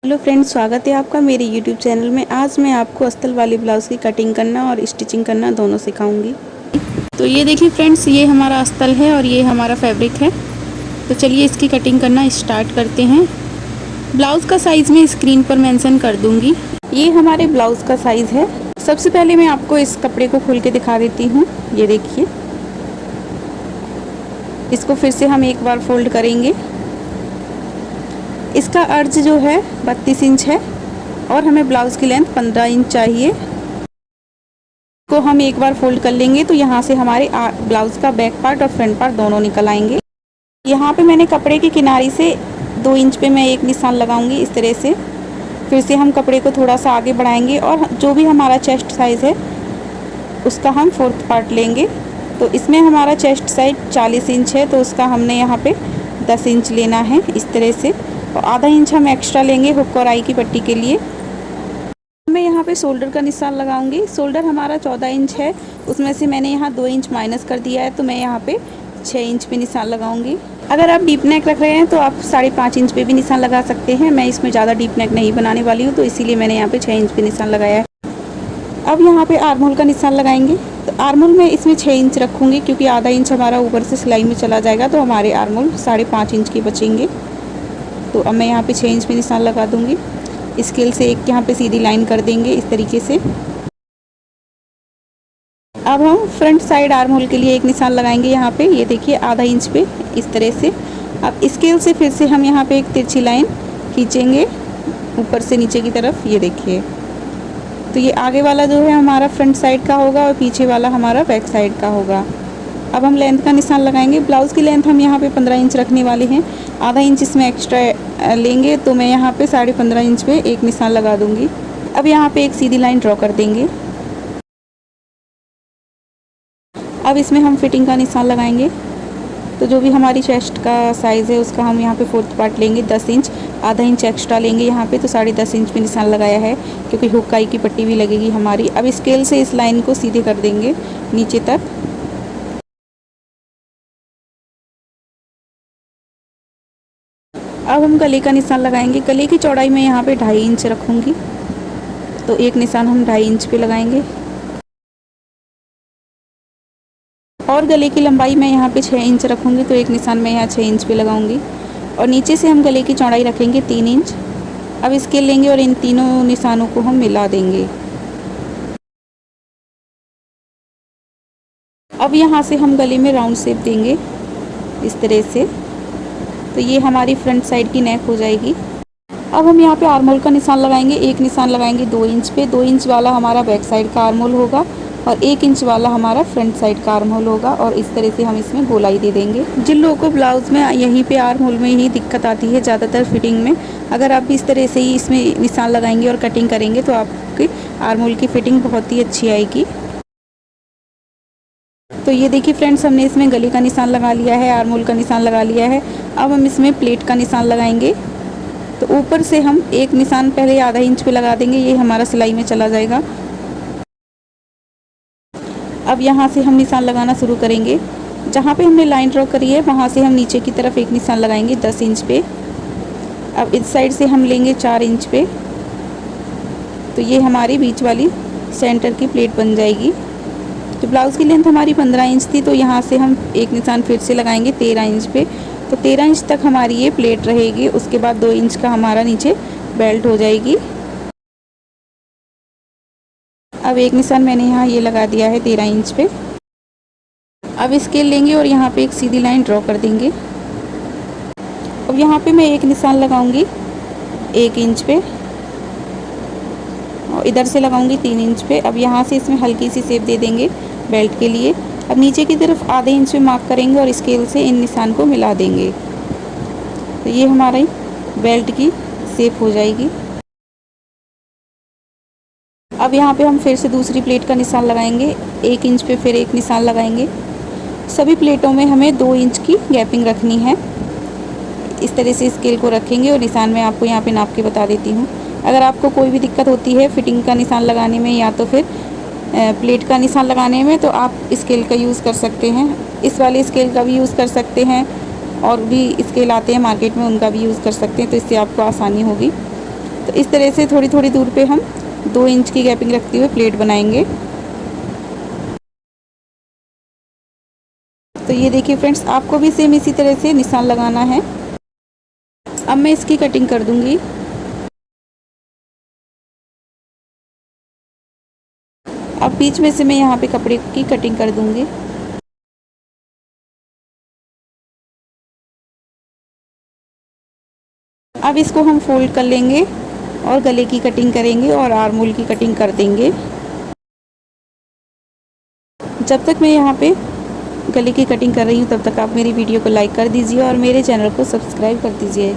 Hello friends, स्वागत है आपका मेरे यूट्यूब चैनल में। आज मैं आपको अस्तर वाले ब्लाउज़ की कटिंग करना और स्टिचिंग करना दोनों सिखाऊंगी। तो ये देखिए फ्रेंड्स, ये हमारा अस्तर है और ये हमारा फैब्रिक है। तो चलिए इसकी कटिंग करना स्टार्ट करते हैं। ब्लाउज़ का साइज़ मैं स्क्रीन पर मेंशन कर दूंगी। ये हमारे ब्लाउज़ का साइज़ है। सबसे पहले मैं आपको इस कपड़े को खोल के दिखा देती हूँ। ये देखिए, इसको फिर से हम एक बार फोल्ड करेंगे। इसका अर्ज जो है 32 इंच है और हमें ब्लाउज़ की लेंथ 15 इंच चाहिए। को हम एक बार फोल्ड कर लेंगे तो यहाँ से हमारे ब्लाउज़ का बैक पार्ट और फ्रंट पार्ट दोनों निकल आएंगे। यहाँ पे मैंने कपड़े की किनारी से 2 इंच पे मैं एक निशान लगाऊंगी इस तरह से। फिर से हम कपड़े को थोड़ा सा आगे बढ़ाएंगे और जो भी हमारा चेस्ट साइज़ है उसका हम 4th पार्ट लेंगे। तो इसमें हमारा चेस्ट साइज 40 इंच है, तो उसका हमने यहाँ पे 10 इंच लेना है इस तरह से। और आधा इंच हम एक्स्ट्रा लेंगे हुक और आई की पट्टी के लिए। मैं यहाँ पे शोल्डर का निशान लगाऊंगी। शोल्डर हमारा 14 इंच है, उसमें से मैंने यहाँ 2 इंच माइनस कर दिया है, तो मैं यहाँ पे 6 इंच पे निशान लगाऊंगी। अगर आप डीप नेक रख रहे हैं तो आप 5.5 इंच पे भी निशान लगा सकते हैं। मैं इसमें ज़्यादा डीप नेक नहीं बनाने वाली हूँ, तो इसीलिए मैंने यहाँ पे 6 इंच पे निशान लगाया है। अब यहाँ पे आर्म होल का निशान लगाएंगे। तो आर्म होल मैं इसमें 6 इंच रखूँगी, क्योंकि आधा इंच हमारा ऊपर से सिलाई में चला जाएगा, तो हमारे आर्म होल 5.5 इंच के बचेंगे। तो अब मैं यहाँ पे 6 इंच पे निशान लगा दूँगी। स्केल से एक यहाँ पे सीधी लाइन कर देंगे इस तरीके से। अब हम फ्रंट साइड आर्म होल के लिए एक निशान लगाएंगे यहाँ पे। ये देखिए, आधा इंच पे इस तरह से। अब स्केल से फिर से हम यहाँ पे एक तिरछी लाइन खींचेंगे ऊपर से नीचे की तरफ। ये देखिए, तो ये आगे वाला जो है हमारा फ्रंट साइड का होगा और पीछे वाला हमारा बैक साइड का होगा। अब हम लेंथ का निशान लगाएंगे। ब्लाउज़ की लेंथ हम यहाँ पे 15 इंच रखने वाले हैं। आधा इंच इसमें एक्स्ट्रा लेंगे, तो मैं यहाँ पे 15.5 इंच पे एक निशान लगा दूँगी। अब यहाँ पे एक सीधी लाइन ड्रॉ कर देंगे। अब इसमें हम फिटिंग का निशान लगाएंगे। तो जो भी हमारी चेस्ट का साइज़ है उसका हम यहाँ पे 4th पार्ट लेंगे 10 इंच। आधा इंच एक्स्ट्रा लेंगे यहाँ पे, तो 10.5 इंच पे निशान लगाया है, क्योंकि हुक आई की पट्टी भी लगेगी हमारी। अब स्केल से इस लाइन को सीधे कर देंगे नीचे तक। अब हम गले का निशान लगाएंगे। गले की चौड़ाई मैं यहाँ पे 2.5 इंच रखूँगी, तो एक निशान हम 2.5 इंच पे लगाएंगे। और गले की लंबाई मैं यहाँ पे 6 इंच रखूँगी, तो एक निशान मैं यहाँ 6 इंच पे लगाऊँगी। और नीचे से हम गले की चौड़ाई रखेंगे 3 इंच। अब स्केल लेंगे और इन तीनों निशानों को हम मिला देंगे। अब यहाँ से हम गले में राउंड शेप देंगे इस तरह से। तो ये हमारी फ्रंट साइड की नेक हो जाएगी। अब हम यहाँ पे आर्म होल का निशान लगाएंगे। एक निशान लगाएंगे 2 इंच पे। 2 इंच वाला हमारा बैक साइड का आर्म होल होगा और 1 इंच वाला हमारा फ्रंट साइड का आर्म होल होगा। और इस तरह से हम इसमें गोलाई दे देंगे। जिन लोगों को ब्लाउज़ में यहीं पे आर्म होल में ही दिक्कत आती है ज़्यादातर फिटिंग में, अगर आप इस तरह से ही इसमें निशान लगाएंगे और कटिंग करेंगे तो आपकी आर्म होल की फिटिंग बहुत ही अच्छी आएगी। तो ये देखिए फ्रेंड्स, हमने इसमें गले का निशान लगा लिया है, आर्म होल का निशान लगा लिया है। अब हम इसमें प्लेट का निशान लगाएंगे। तो ऊपर से हम एक निशान पहले आधा इंच पे लगा देंगे, ये हमारा सिलाई में चला जाएगा। अब यहाँ से हम निशान लगाना शुरू करेंगे। जहाँ पे हमने लाइन ड्रॉ करी है वहाँ से हम नीचे की तरफ एक निशान लगाएंगे 10 इंच पे। अब इस साइड से हम लेंगे 4 इंच पे। तो ये हमारी बीच वाली सेंटर की प्लेट बन जाएगी। तो ब्लाउज़ की लेंथ हमारी 15 इंच थी, तो यहाँ से हम एक निशान फिर से लगाएंगे 13 इंच पे। तो 13 इंच तक हमारी ये प्लेट रहेगी। उसके बाद 2 इंच का हमारा नीचे बेल्ट हो जाएगी। अब एक निशान मैंने यहाँ ये लगा दिया है 13 इंच पे। अब स्केल लेंगे और यहाँ पे एक सीधी लाइन ड्रॉ कर देंगे। अब यहाँ पे मैं एक निशान लगाऊंगी 1 इंच पे और इधर से लगाऊंगी 3 इंच पे। अब यहाँ से इसमें हल्की सी शेप दे देंगे बेल्ट के लिए। अब नीचे की तरफ आधे इंच पे मार्क करेंगे और स्केल से इन निशान को मिला देंगे। तो ये हमारी बेल्ट की शेप हो जाएगी। अब यहाँ पे हम फिर से दूसरी प्लेट का निशान लगाएंगे 1 इंच पे, फिर एक निशान लगाएंगे। सभी प्लेटों में हमें 2 इंच की गैपिंग रखनी है। इस तरह से स्केल को रखेंगे और निशान मैं आपको यहाँ पे नाप के बता देती हूँ। अगर आपको कोई भी दिक्कत होती है फिटिंग का निशान लगाने में या तो फिर प्लेट का निशान लगाने में, तो आप स्केल का यूज़ कर सकते हैं। इस वाले स्केल का भी यूज़ कर सकते हैं और भी स्केल आते हैं मार्केट में, उनका भी यूज़ कर सकते हैं, तो इससे आपको आसानी होगी। तो इस तरह से थोड़ी थोड़ी दूर पे हम 2 इंच की गैपिंग रखते हुए प्लेट बनाएंगे। तो ये देखिए फ्रेंड्स, आपको भी सेम इसी तरह से निशान लगाना है। अब मैं इसकी कटिंग कर दूंगी। अब बीच में से मैं यहाँ पे कपड़े की कटिंग कर दूंगी। अब इसको हम फोल्ड कर लेंगे और गले की कटिंग करेंगे और आर्म होल की कटिंग कर देंगे। जब तक मैं यहाँ पे गले की कटिंग कर रही हूँ तब तक आप मेरी वीडियो को लाइक कर दीजिए और मेरे चैनल को सब्सक्राइब कर दीजिए।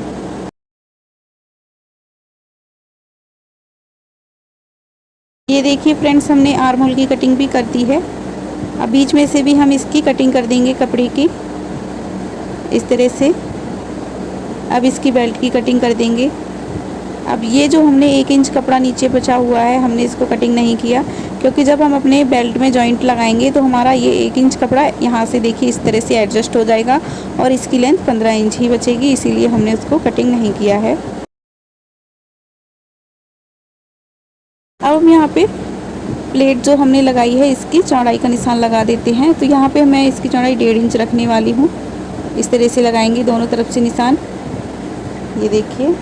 ये देखिए फ्रेंड्स, हमने आर्म होल की कटिंग भी कर दी है। अब बीच में से भी हम इसकी कटिंग कर देंगे कपड़े की, इस तरह से। अब इसकी बेल्ट की कटिंग कर देंगे। अब ये जो हमने 1 इंच कपड़ा नीचे बचा हुआ है, हमने इसको कटिंग नहीं किया, क्योंकि जब हम अपने बेल्ट में जॉइंट लगाएंगे तो हमारा ये 1 इंच कपड़ा यहाँ से देखिए इस तरह से एडजस्ट हो जाएगा और इसकी लेंथ 15 इंच ही बचेगी, इसीलिए हमने उसको कटिंग नहीं किया है। अब हम यहाँ पे प्लेट जो हमने लगाई है इसकी चौड़ाई का निशान लगा देते हैं। तो यहाँ पे मैं इसकी चौड़ाई 1.5 इंच रखने वाली हूँ। इस तरह से लगाएंगे दोनों तरफ से निशान। ये देखिए,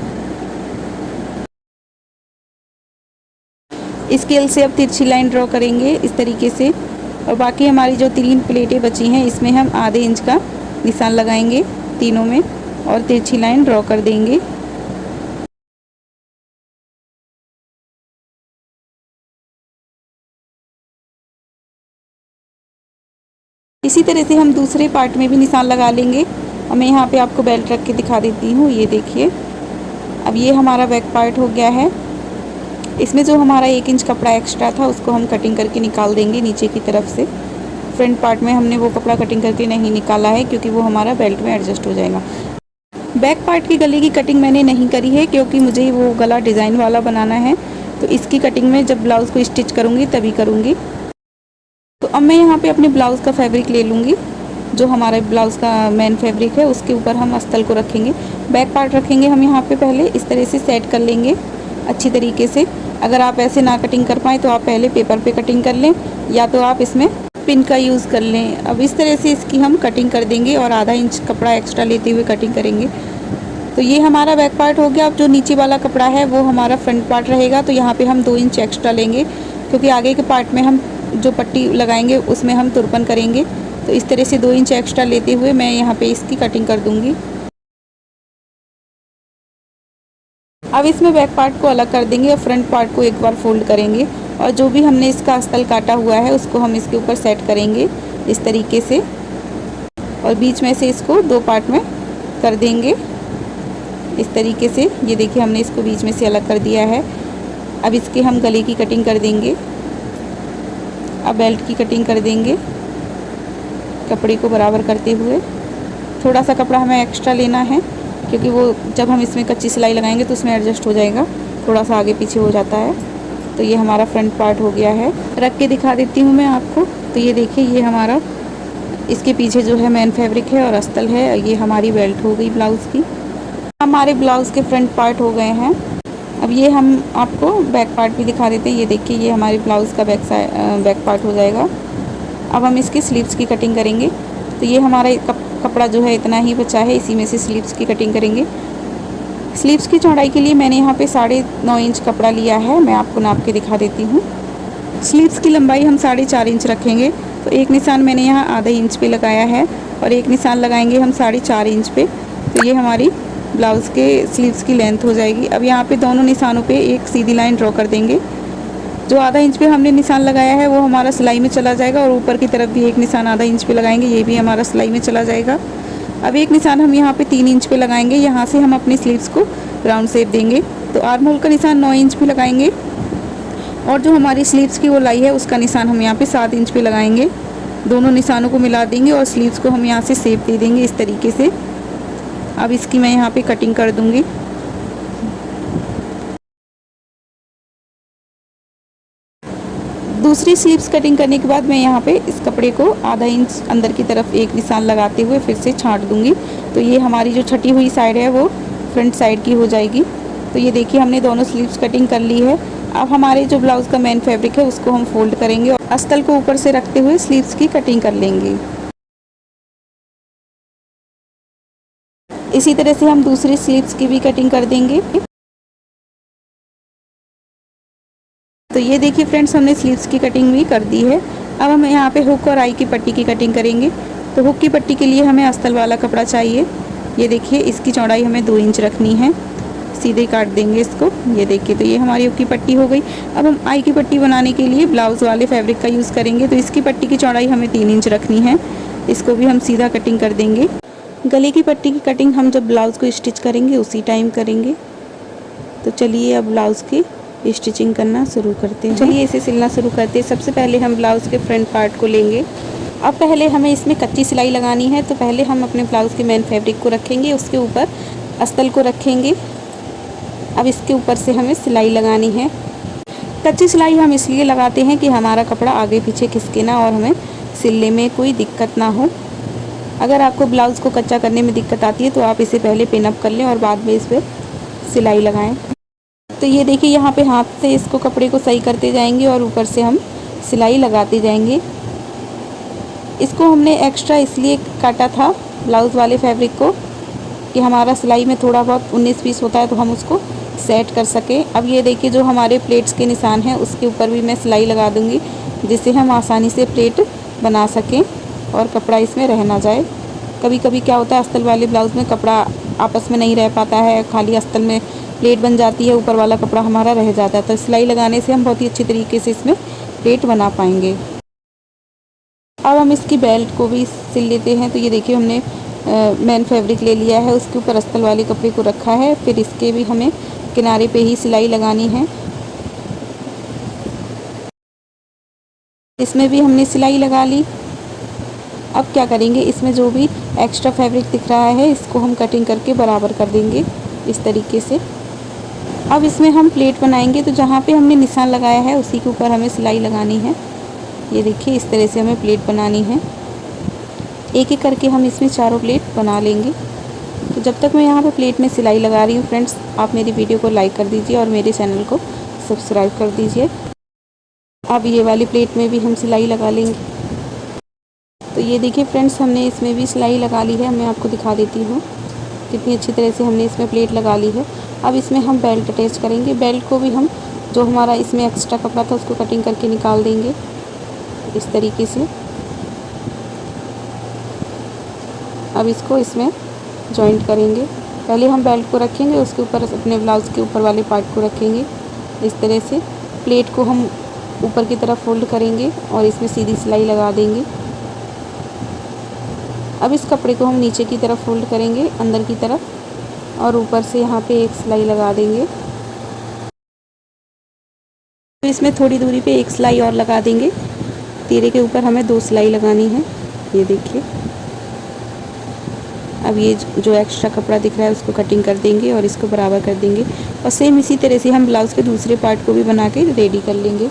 स्केल से अब तिरछी लाइन ड्रॉ करेंगे इस तरीके से, और बाकी हमारी जो 3 प्लेटें बची हैं इसमें हम आधे इंच का निशान लगाएंगे तीनों में और तिरछी लाइन ड्रॉ कर देंगे। इसी तरह से हम दूसरे पार्ट में भी निशान लगा लेंगे और मैं यहाँ पे आपको बेल्ट रख के दिखा देती हूँ। ये देखिए, अब ये हमारा बैक पार्ट हो गया है। इसमें जो हमारा 1 इंच कपड़ा एक्स्ट्रा था उसको हम कटिंग करके निकाल देंगे नीचे की तरफ से। फ्रंट पार्ट में हमने वो कपड़ा कटिंग करके नहीं निकाला है क्योंकि वो हमारा बेल्ट में एडजस्ट हो जाएगा। बैक पार्ट की गले की कटिंग मैंने नहीं करी है क्योंकि मुझे वो गला डिज़ाइन वाला बनाना है, तो इसकी कटिंग मैं जब ब्लाउज़ को स्टिच करूँगी तभी करूँगी। तो अब मैं यहाँ पे अपने ब्लाउज़ का फैब्रिक ले लूँगी, जो हमारे ब्लाउज़ का मेन फैब्रिक है उसके ऊपर हम अस्तर को रखेंगे। बैक पार्ट रखेंगे हम यहाँ पे पहले इस तरह से सेट कर लेंगे अच्छी तरीके से। अगर आप ऐसे ना कटिंग कर पाएँ तो आप पहले पेपर पे कटिंग कर लें या तो आप इसमें पिन का यूज़ कर लें। अब इस तरह से इसकी हम कटिंग कर देंगे और आधा इंच कपड़ा एक्स्ट्रा लेते हुए कटिंग करेंगे। तो ये हमारा बैक पार्ट हो गया। अब जो नीचे वाला कपड़ा है वो हमारा फ्रंट पार्ट रहेगा, तो यहाँ पे हम 2 इंच एक्स्ट्रा लेंगे क्योंकि आगे के पार्ट में हम जो पट्टी लगाएंगे उसमें हम तुरपन करेंगे। तो इस तरह से 2 इंच एक्स्ट्रा लेते हुए मैं यहाँ पे इसकी कटिंग कर दूँगी। अब इसमें बैक पार्ट को अलग कर देंगे और फ्रंट पार्ट को एक बार फोल्ड करेंगे और जो भी हमने इसका अस्तर काटा हुआ है उसको हम इसके ऊपर सेट करेंगे इस तरीके से और बीच में से इसको 2 पार्ट में कर देंगे इस तरीके से। ये देखिए, हमने इसको बीच में से अलग कर दिया है। अब इसके हम गले की कटिंग कर देंगे। अब बेल्ट की कटिंग कर देंगे कपड़े को बराबर करते हुए। थोड़ा सा कपड़ा हमें एक्स्ट्रा लेना है क्योंकि वो जब हम इसमें कच्ची सिलाई लगाएंगे तो उसमें एडजस्ट हो जाएगा, थोड़ा सा आगे पीछे हो जाता है। तो ये हमारा फ्रंट पार्ट हो गया है। रख के दिखा देती हूँ मैं आपको। तो ये देखिए, ये हमारा इसके पीछे जो है मेन फैब्रिक है और अस्तर है। ये हमारी बेल्ट हो गई ब्लाउज़ की। हमारे ब्लाउज़ के फ्रंट पार्ट हो गए हैं। अब ये हम आपको बैक पार्ट भी दिखा देते हैं। ये देखिए, ये हमारे ब्लाउज़ का बैक पार्ट हो जाएगा। अब हम इसकी स्लीव्स की कटिंग करेंगे। तो ये हमारा कपड़ा जो है इतना ही बचा है, इसी में से स्लीव्स की कटिंग करेंगे। स्लीव्स की चौड़ाई के लिए मैंने यहाँ पे 9.5 इंच कपड़ा लिया है। मैं आपको नाप के दिखा देती हूँ। स्लीव्स की लंबाई हम 4.5 इंच रखेंगे। तो एक निशान मैंने यहाँ आधे इंच पे लगाया है और एक निशान लगाएंगे हम 4.5 इंच पे। तो ये हमारी ब्लाउज़ के स्लीव्स की लेंथ हो जाएगी। अब यहाँ पे दोनों निशानों पे एक सीधी लाइन ड्रॉ कर देंगे। जो आधा इंच पे हमने निशान लगाया है वो हमारा सिलाई में चला जाएगा और ऊपर की तरफ भी एक निशान आधा इंच पे लगाएंगे, ये भी हमारा सिलाई में चला जाएगा। अब एक निशान हम यहाँ पे 3 इंच पे लगाएंगे। यहाँ से हम अपनी स्लीव्स को राउंड शेप देंगे। तो आर्म होल का निशान 9 इंच पे लगाएंगे और जो हमारी स्लीव्स की गोलाई है उसका निशान हम यहाँ पे 7 इंच पे लगाएंगे। दोनों निशानों को मिला देंगे और स्लीव्स को हम यहाँ से शेप दे देंगे इस तरीके से। अब इसकी मैं यहाँ पे कटिंग कर दूँगी। दूसरी स्लीव्स कटिंग करने के बाद मैं यहाँ पे इस कपड़े को आधा इंच अंदर की तरफ एक निशान लगाते हुए फिर से छांट दूँगी। तो ये हमारी जो छटी हुई साइड है वो फ्रंट साइड की हो जाएगी। तो ये देखिए हमने दोनों स्लीव्स कटिंग कर ली है। अब हमारे जो ब्लाउज़ का मेन फैब्रिक है उसको हम फोल्ड करेंगे और अस्तर को ऊपर से रखते हुए स्लीव्स की कटिंग कर लेंगे। इसी तरह से हम दूसरी स्लीव्स की भी कटिंग कर देंगे। तो ये देखिए फ्रेंड्स, हमने स्लीव्स की कटिंग भी कर दी है। अब हम यहाँ पे हुक और आई की पट्टी की कटिंग करेंगे। तो हुक की पट्टी के लिए हमें अस्तर वाला कपड़ा चाहिए। ये देखिए इसकी चौड़ाई हमें 2 इंच रखनी है। सीधे काट देंगे इसको। ये देखिए, तो ये हमारी हुक की पट्टी हो गई। अब हम आई की पट्टी बनाने के लिए ब्लाउज़ वाले फैब्रिक का यूज़ करेंगे। तो इसकी पट्टी की चौड़ाई हमें 3 इंच रखनी है। इसको भी हम सीधा कटिंग कर देंगे। गले की पट्टी की कटिंग हम जब ब्लाउज़ को स्टिच करेंगे उसी टाइम करेंगे। तो चलिए अब ब्लाउज़ की स्टिचिंग करना शुरू करते हैं। चलिए इसे सिलना शुरू करते हैं। सबसे पहले हम ब्लाउज़ के फ्रंट पार्ट को लेंगे। अब पहले हमें इसमें कच्ची सिलाई लगानी है। तो पहले हम अपने ब्लाउज़ के मेन फैब्रिक को रखेंगे, उसके ऊपर अस्तर को रखेंगे। अब इसके ऊपर से हमें सिलाई लगानी है। कच्ची सिलाई हम इसलिए लगाते हैं कि हमारा कपड़ा आगे पीछे खिसके ना और हमें सिलने में कोई दिक्कत ना हो। अगर आपको ब्लाउज़ को कच्चा करने में दिक्कत आती है तो आप इसे पहले पिन अप कर लें और बाद में इस पर सिलाई लगाएं। तो ये देखिए यहाँ पे हाथ से इसको कपड़े को सही करते जाएंगे और ऊपर से हम सिलाई लगाते जाएंगे। इसको हमने एक्स्ट्रा इसलिए काटा था ब्लाउज़ वाले फैब्रिक को कि हमारा सिलाई में थोड़ा बहुत 19-20 होता है तो हम उसको सेट कर सकें। अब ये देखिए जो हमारे प्लेट्स के निशान हैं उसके ऊपर भी मैं सिलाई लगा दूँगी, जिससे हम आसानी से प्लेट बना सकें और कपड़ा इसमें रह ना जाए। कभी कभी क्या होता है, अस्तर वाले ब्लाउज़ में कपड़ा आपस में नहीं रह पाता है, खाली अस्तर में प्लेट बन जाती है, ऊपर वाला कपड़ा हमारा रह जाता है। तो सिलाई लगाने से हम बहुत ही अच्छी तरीके से इसमें प्लेट बना पाएंगे। अब हम इसकी बेल्ट को भी सिल लेते हैं। तो ये देखिए हमने मेन फैब्रिक ले लिया है, उसके ऊपर अस्तर वाले कपड़े को रखा है। फिर इसके भी हमें किनारे पे ही सिलाई लगानी है। इसमें भी हमने सिलाई लगा ली। अब क्या करेंगे, इसमें जो भी एक्स्ट्रा फैब्रिक दिख रहा है इसको हम कटिंग करके बराबर कर देंगे इस तरीके से। अब इसमें हम प्लेट बनाएंगे। तो जहाँ पे हमने निशान लगाया है उसी के ऊपर हमें सिलाई लगानी है। ये देखिए इस तरह से हमें प्लेट बनानी है। एक एक करके हम इसमें चारों प्लेट बना लेंगे। तो जब तक मैं यहाँ पे प्लेट में सिलाई लगा रही हूँ फ्रेंड्स, आप मेरी वीडियो को लाइक कर दीजिए और मेरे चैनल को सब्सक्राइब कर दीजिए। अब ये वाली प्लेट में भी हम सिलाई लगा लेंगे। तो ये देखिए फ्रेंड्स, हमने इसमें भी सिलाई लगा ली है। मैं आपको दिखा देती हूँ कितनी अच्छी तरह से हमने इसमें प्लेट लगा ली है। अब इसमें हम बेल्ट अटैच करेंगे। बेल्ट को भी हम जो हमारा इसमें एक्स्ट्रा कपड़ा था उसको कटिंग करके निकाल देंगे इस तरीके से। अब इसको इसमें जॉइंट करेंगे। पहले हम बेल्ट को रखेंगे, उसके ऊपर अपने ब्लाउज़ के ऊपर वाले पार्ट को रखेंगे इस तरह से। प्लेट को हम ऊपर की तरफ फोल्ड करेंगे और इसमें सीधी सिलाई लगा देंगे। अब इस कपड़े को हम नीचे की तरफ फोल्ड करेंगे अंदर की तरफ और ऊपर से यहाँ पे एक सिलाई लगा देंगे। तो इसमें थोड़ी दूरी पे एक सिलाई और लगा देंगे। तीरे के ऊपर हमें 2 सिलाई लगानी है। ये देखिए, अब ये जो एक्स्ट्रा कपड़ा दिख रहा है उसको कटिंग कर देंगे और इसको बराबर कर देंगे। और सेम इसी तरह से हम ब्लाउज़ के दूसरे पार्ट को भी बना के रेडी कर लेंगे।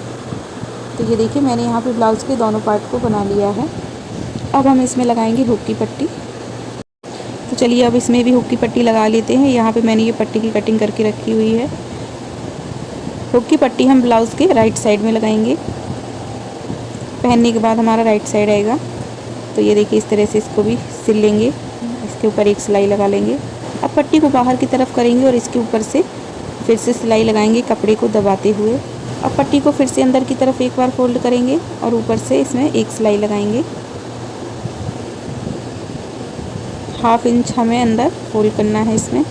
तो ये देखिए मैंने यहाँ पे ब्लाउज़ के दोनों पार्ट को बना लिया है। अब हम इसमें लगाएंगे हुक की पट्टी। तो चलिए अब इसमें भी हुक की पट्टी लगा लेते हैं। यहाँ पे मैंने ये पट्टी की कटिंग करके रखी हुई है। हुक की पट्टी हम ब्लाउज़ के राइट साइड में लगाएंगे। पहनने के बाद हमारा राइट साइड आएगा। तो ये देखिए इस तरह से इसको भी सिल लेंगे। इसके ऊपर एक सिलाई लगा लेंगे। अब पट्टी को बाहर की तरफ करेंगे और इसके ऊपर से फिर से सिलाई लगाएंगे कपड़े को दबाते हुए। अब पट्टी को फिर से अंदर की तरफ एक बार फोल्ड करेंगे और ऊपर से इसमें एक सिलाई लगाएंगे। 1/2 इंच हमें अंदर फोल्ड करना है इसमें।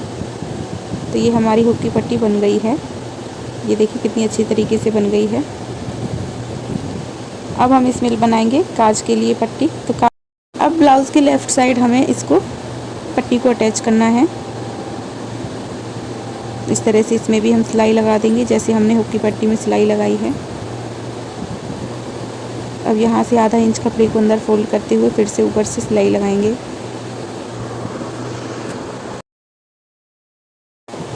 तो ये हमारी हुक की पट्टी बन गई है। ये देखिए कितनी अच्छी तरीके से बन गई है। अब हम इसमें बनाएंगे काज के लिए पट्टी। तो अब ब्लाउज़ के लेफ़्ट साइड हमें इसको पट्टी को अटैच करना है। इस तरह से इसमें भी हम सिलाई लगा देंगे जैसे हमने हुक की पट्टी में सिलाई लगाई है। अब यहाँ से आधा इंच कपड़े को अंदर फोल्ड करते हुए फिर से ऊपर से सिलाई लगाएंगे।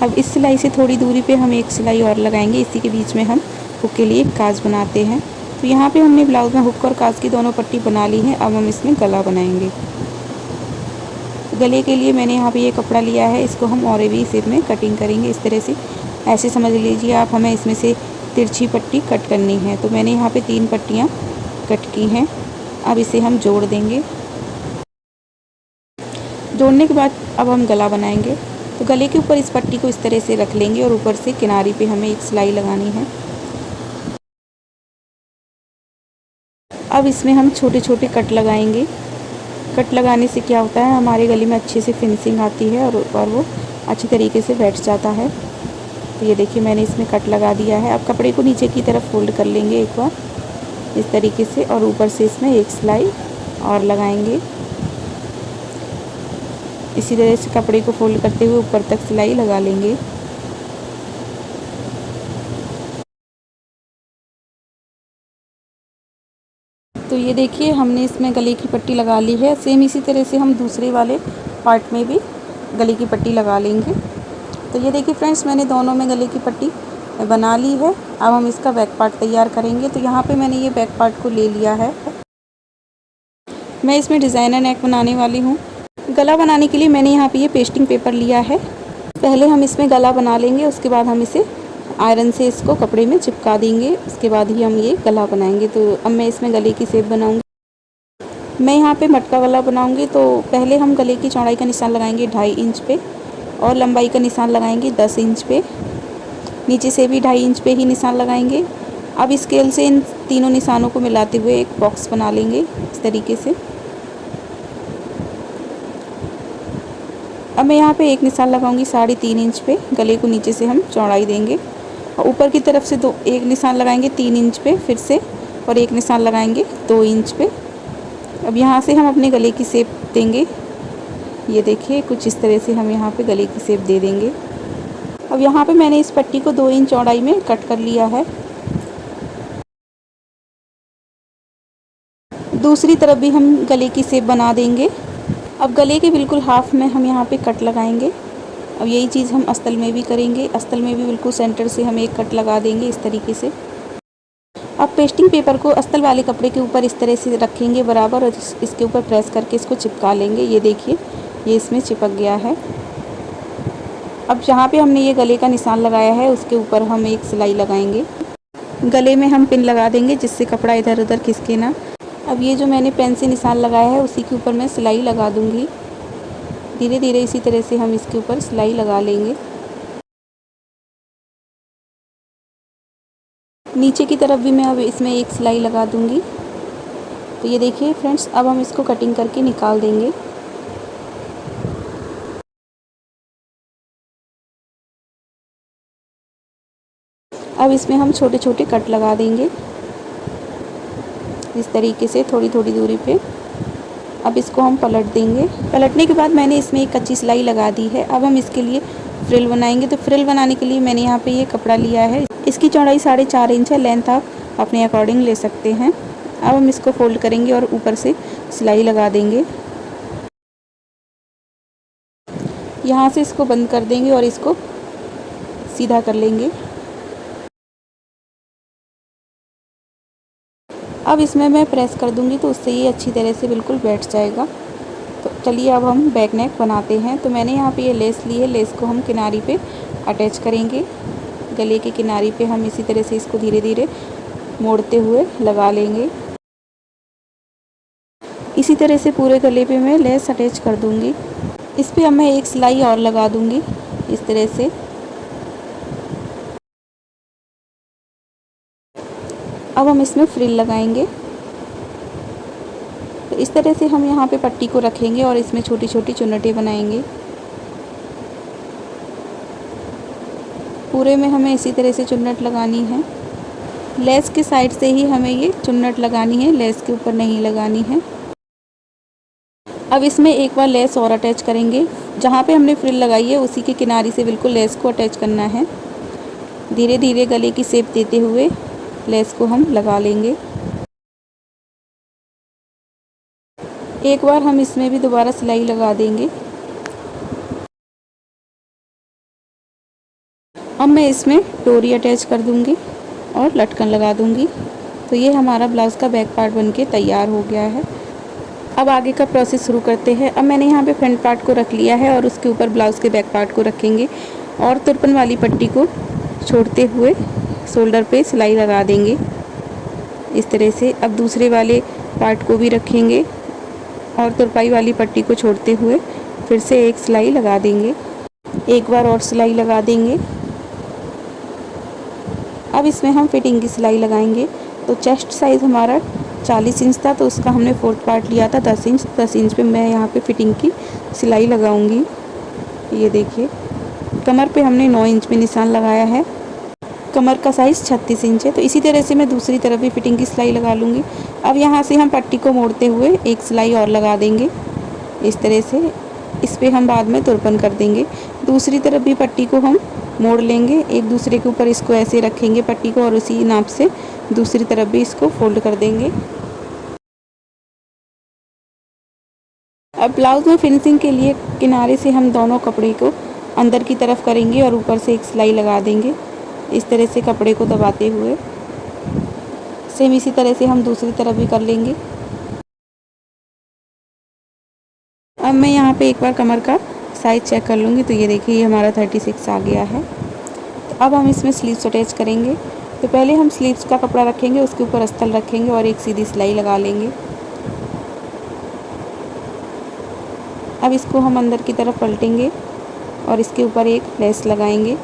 अब इस सिलाई से थोड़ी दूरी पे हम एक सिलाई और लगाएंगे। इसी के बीच में हम हुक के लिए काज बनाते हैं। तो यहाँ पे हमने ब्लाउज़ में हुक और काज की दोनों पट्टी बना ली है। अब हम इसमें गला बनाएंगे। गले के लिए मैंने यहाँ पे ये कपड़ा लिया है, इसको हम और भी शेप में कटिंग करेंगे इस तरह से। ऐसे समझ लीजिए आप। हमें इसमें से तिरछी पट्टी कट करनी है। तो मैंने यहाँ पे 3 पट्टियाँ कट की हैं। अब इसे हम जोड़ देंगे। जोड़ने के बाद अब हम गला बनाएंगे। तो गले के ऊपर इस पट्टी को इस तरह से रख लेंगे और ऊपर से किनारे पे हमें एक सिलाई लगानी है। अब इसमें हम छोटे छोटे कट लगाएंगे। कट लगाने से क्या होता है, हमारे गले में अच्छे से फिनिशिंग आती है और वो अच्छी तरीके से बैठ जाता है। तो ये देखिए मैंने इसमें कट लगा दिया है। अब कपड़े को नीचे की तरफ फोल्ड कर लेंगे एक बार इस तरीके से और ऊपर से इसमें एक सिलाई और लगाएंगे। इसी तरह से कपड़े को फोल्ड करते हुए ऊपर तक सिलाई लगा लेंगे। तो ये देखिए हमने इसमें गले की पट्टी लगा ली है। सेम इसी तरह से हम दूसरे वाले पार्ट में भी गले की पट्टी लगा लेंगे। तो ये देखिए फ्रेंड्स, मैंने दोनों में गले की पट्टी बना ली है। अब हम इसका बैक पार्ट तैयार करेंगे। तो यहाँ पे मैंने ये बैक पार्ट को ले लिया है। मैं इसमें डिज़ाइनर नेक बनाने वाली हूँ। गला बनाने के लिए मैंने यहाँ पे ये पेस्टिंग पेपर लिया है। पहले हम इसमें गला बना लेंगे, उसके बाद हम इसे आयरन से इसको कपड़े में चिपका देंगे। उसके बाद ही हम ये गला बनाएंगे। तो अब मैं इसमें गले की शेप बनाऊंगी। मैं यहाँ पे मटका गला बनाऊंगी। तो पहले हम गले की चौड़ाई का निशान लगाएंगे 2.5 इंच पे और लंबाई का निशान लगाएंगे 10 इंच पे। नीचे से भी 2.5 इंच पे ही निशान लगाएंगे। अब स्केल से इन तीनों निशानों को मिलाते हुए एक बॉक्स बना लेंगे इस तरीके से। अब मैं यहाँ पे एक निशान लगाऊंगी 3.5 इंच पे। गले को नीचे से हम चौड़ाई देंगे और ऊपर की तरफ से एक निशान लगाएंगे 3 इंच पे फिर से और एक निशान लगाएंगे 2 इंच पे। अब यहाँ से हम अपने गले की शेप देंगे। ये देखिए कुछ इस तरह से हम यहाँ पे गले की शेप दे देंगे। अब यहाँ पे मैंने इस पट्टी को 2 इंच चौड़ाई में कट कर लिया है। दूसरी तरफ भी हम गले की शेप बना देंगे। अब गले के बिल्कुल हाफ में हम यहाँ पे कट लगाएंगे। अब यही चीज़ हम अस्तर में भी करेंगे। अस्तर में भी बिल्कुल सेंटर से हम एक कट लगा देंगे इस तरीके से। अब पेस्टिंग पेपर को अस्तर वाले कपड़े के ऊपर इस तरह से रखेंगे बराबर और इसके ऊपर प्रेस करके इसको चिपका लेंगे। ये देखिए ये इसमें चिपक गया है। अब जहाँ पे हमने ये गले का निशान लगाया है उसके ऊपर हम एक सिलाई लगाएंगे। गले में हम पिन लगा देंगे जिससे कपड़ा इधर उधर खिसके ना। अब ये जो मैंने पेन से निशान लगाया है उसी के ऊपर मैं सिलाई लगा दूँगी। धीरे धीरे इसी तरह से हम इसके ऊपर सिलाई लगा लेंगे। नीचे की तरफ भी मैं अब इसमें एक सिलाई लगा दूँगी। तो ये देखिए फ्रेंड्स, अब हम इसको कटिंग करके निकाल देंगे। अब इसमें हम छोटे छोटे कट लगा देंगे इस तरीके से थोड़ी थोड़ी दूरी पे। अब इसको हम पलट देंगे। पलटने के बाद मैंने इसमें एक कच्ची सिलाई लगा दी है। अब हम इसके लिए फ्रिल बनाएंगे। तो फ्रिल बनाने के लिए मैंने यहाँ पे ये कपड़ा लिया है। इसकी चौड़ाई 4.5 इंच है। लेंथ आप अपने अकॉर्डिंग ले सकते हैं। अब हम इसको फोल्ड करेंगे और ऊपर से सिलाई लगा देंगे। यहाँ से इसको बंद कर देंगे और इसको सीधा कर लेंगे। अब इसमें मैं प्रेस कर दूंगी तो उससे ये अच्छी तरह से बिल्कुल बैठ जाएगा। तो चलिए अब हम बैक नेक बनाते हैं। तो मैंने यहाँ पे ये लेस ली है। लेस को हम किनारी पे अटैच करेंगे। गले के किनारी पे हम इसी तरह से इसको धीरे धीरे मोड़ते हुए लगा लेंगे। इसी तरह से पूरे गले पे मैं लेस अटैच कर दूंगी। इस पे अब मैं एक सिलाई और लगा दूंगी इस तरह से। अब हम इसमें फ्रिल लगाएंगे। तो इस तरह से हम यहाँ पे पट्टी को रखेंगे और इसमें छोटी छोटी चुन्नटें बनाएंगे। पूरे में हमें इसी तरह से चुन्नट लगानी है। लेस के साइड से ही हमें ये चुन्नट लगानी है, लेस के ऊपर नहीं लगानी है। अब इसमें एक बार लेस और अटैच करेंगे। जहाँ पे हमने फ्रिल लगाई है उसी के किनारे से बिल्कुल लेस को अटैच करना है। धीरे धीरे गले की शेप देते हुए लेस को हम लगा लेंगे। एक बार हम इसमें भी दोबारा सिलाई लगा देंगे। अब मैं इसमें डोरी अटैच कर दूंगी और लटकन लगा दूंगी। तो ये हमारा ब्लाउज़ का बैक पार्ट बनके तैयार हो गया है। अब आगे का प्रोसेस शुरू करते हैं। अब मैंने यहाँ पे फ्रंट पार्ट को रख लिया है और उसके ऊपर ब्लाउज़ के बैक पार्ट को रखेंगे। और तुरपन वाली पट्टी को छोड़ते हुए शोल्डर पे सिलाई लगा देंगे इस तरह से। अब दूसरे वाले पार्ट को भी रखेंगे और तुरपाई वाली पट्टी को छोड़ते हुए फिर से एक सिलाई लगा देंगे, एक बार और सिलाई लगा देंगे। अब इसमें हम फिटिंग की सिलाई लगाएंगे। तो चेस्ट साइज़ हमारा 40 इंच था, तो उसका हमने 4th पार्ट लिया था 10 इंच। 10 इंच पे मैं यहाँ पे फिटिंग की सिलाई लगाऊंगी। ये देखिए, कमर पे हमने 9 इंच पे निशान लगाया है। कमर का साइज़ 36 इंच है। तो इसी तरह से मैं दूसरी तरफ भी फिटिंग की सिलाई लगा लूँगी। अब यहाँ से हम पट्टी को मोड़ते हुए एक सिलाई और लगा देंगे इस तरह से। इस पर हम बाद में तुरपन कर देंगे। दूसरी तरफ भी पट्टी को हम मोड़ लेंगे, एक दूसरे के ऊपर इसको ऐसे रखेंगे पट्टी को, और उसी नाप से दूसरी तरफ भी इसको फोल्ड कर देंगे। अब ब्लाउज़ में फिनिशिंग के लिए किनारे से हम दोनों कपड़े को अंदर की तरफ करेंगे और ऊपर से एक सिलाई लगा देंगे इस तरह से कपड़े को दबाते हुए। सेम इसी तरह से हम दूसरी तरफ भी कर लेंगे। अब मैं यहाँ पे एक बार कमर का साइज़ चेक कर लूँगी। तो ये देखिए, ये हमारा 36 आ गया है। तो अब हम इसमें स्लीव्स अटैच करेंगे। तो पहले हम स्लीव्स का कपड़ा रखेंगे, उसके ऊपर अस्तर रखेंगे और एक सीधी सिलाई लगा लेंगे। अब इसको हम अंदर की तरफ पलटेंगे और इसके ऊपर एक लेस लगाएंगे।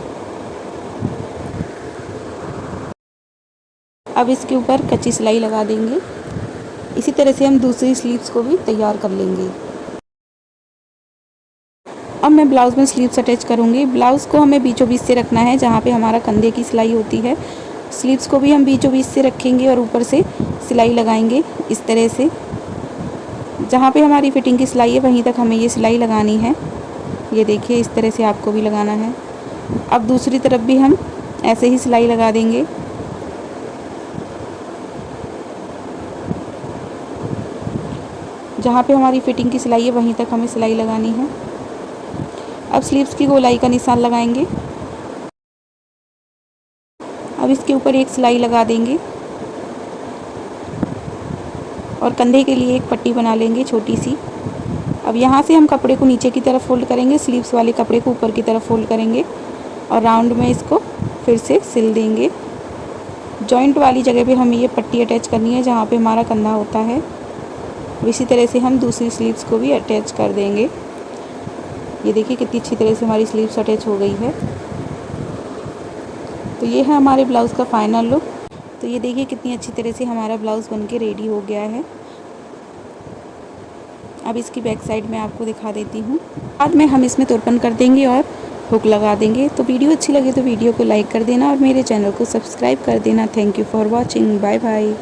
अब इसके ऊपर कच्ची सिलाई लगा देंगे। इसी तरह से हम दूसरी स्लीव्स को भी तैयार कर लेंगे। अब मैं ब्लाउज़ में स्लीव्स अटैच करूँगी। ब्लाउज़ को हमें बीचों बीच से रखना है, जहाँ पे हमारा कंधे की सिलाई होती है। स्लीव्स को भी हम बीचों बीच से रखेंगे और ऊपर से सिलाई लगाएंगे इस तरह से। जहाँ पे हमारी फिटिंग की सिलाई है वहीं तक हमें ये सिलाई लगानी है। ये देखिए, इस तरह से आपको भी लगाना है। अब दूसरी तरफ भी हम ऐसे ही सिलाई लगा देंगे। जहाँ पे हमारी फिटिंग की सिलाई है वहीं तक हमें सिलाई लगानी है। अब स्लीव्स की गोलाई का निशान लगाएंगे। अब इसके ऊपर एक सिलाई लगा देंगे और कंधे के लिए एक पट्टी बना लेंगे छोटी सी। अब यहाँ से हम कपड़े को नीचे की तरफ फोल्ड करेंगे, स्लीव्स वाले कपड़े को ऊपर की तरफ फोल्ड करेंगे और राउंड में इसको फिर से सिल देंगे। जॉइंट वाली जगह पे हमें ये पट्टी अटैच करनी है जहाँ पे हमारा कंधा होता है। इसी तरह से हम दूसरी स्लीव्स को भी अटैच कर देंगे। ये देखिए, कितनी अच्छी तरह से हमारी स्लीव्स अटैच हो गई है। तो ये है हमारे ब्लाउज़ का फाइनल लुक। तो ये देखिए, कितनी अच्छी तरह से हमारा ब्लाउज़ बनके रेडी हो गया है। अब इसकी बैक साइड में आपको दिखा देती हूँ। बाद में हम इसमें तुरपन कर देंगे और हुक लगा देंगे। तो वीडियो अच्छी लगे तो वीडियो को लाइक कर देना और मेरे चैनल को सब्सक्राइब कर देना। Thank you for watching. Bye bye.